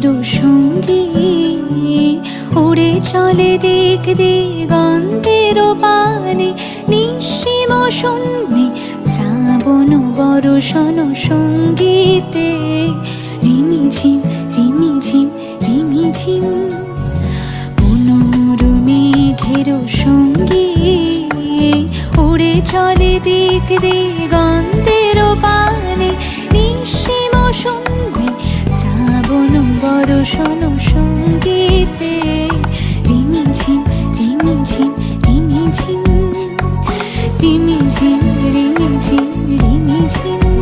মেঘের সঙ্গী উড়ে চলে দিক দিগন্তের পানে, নিঃসীম শূন্যে শ্রাবণ বর্ষণ সঙ্গীতে। রিমিঝিম রিমিঝিম রিমিঝিম মনোমর মেঘের সঙ্গী উড়ে চলে দিক দিগন্তের পানে।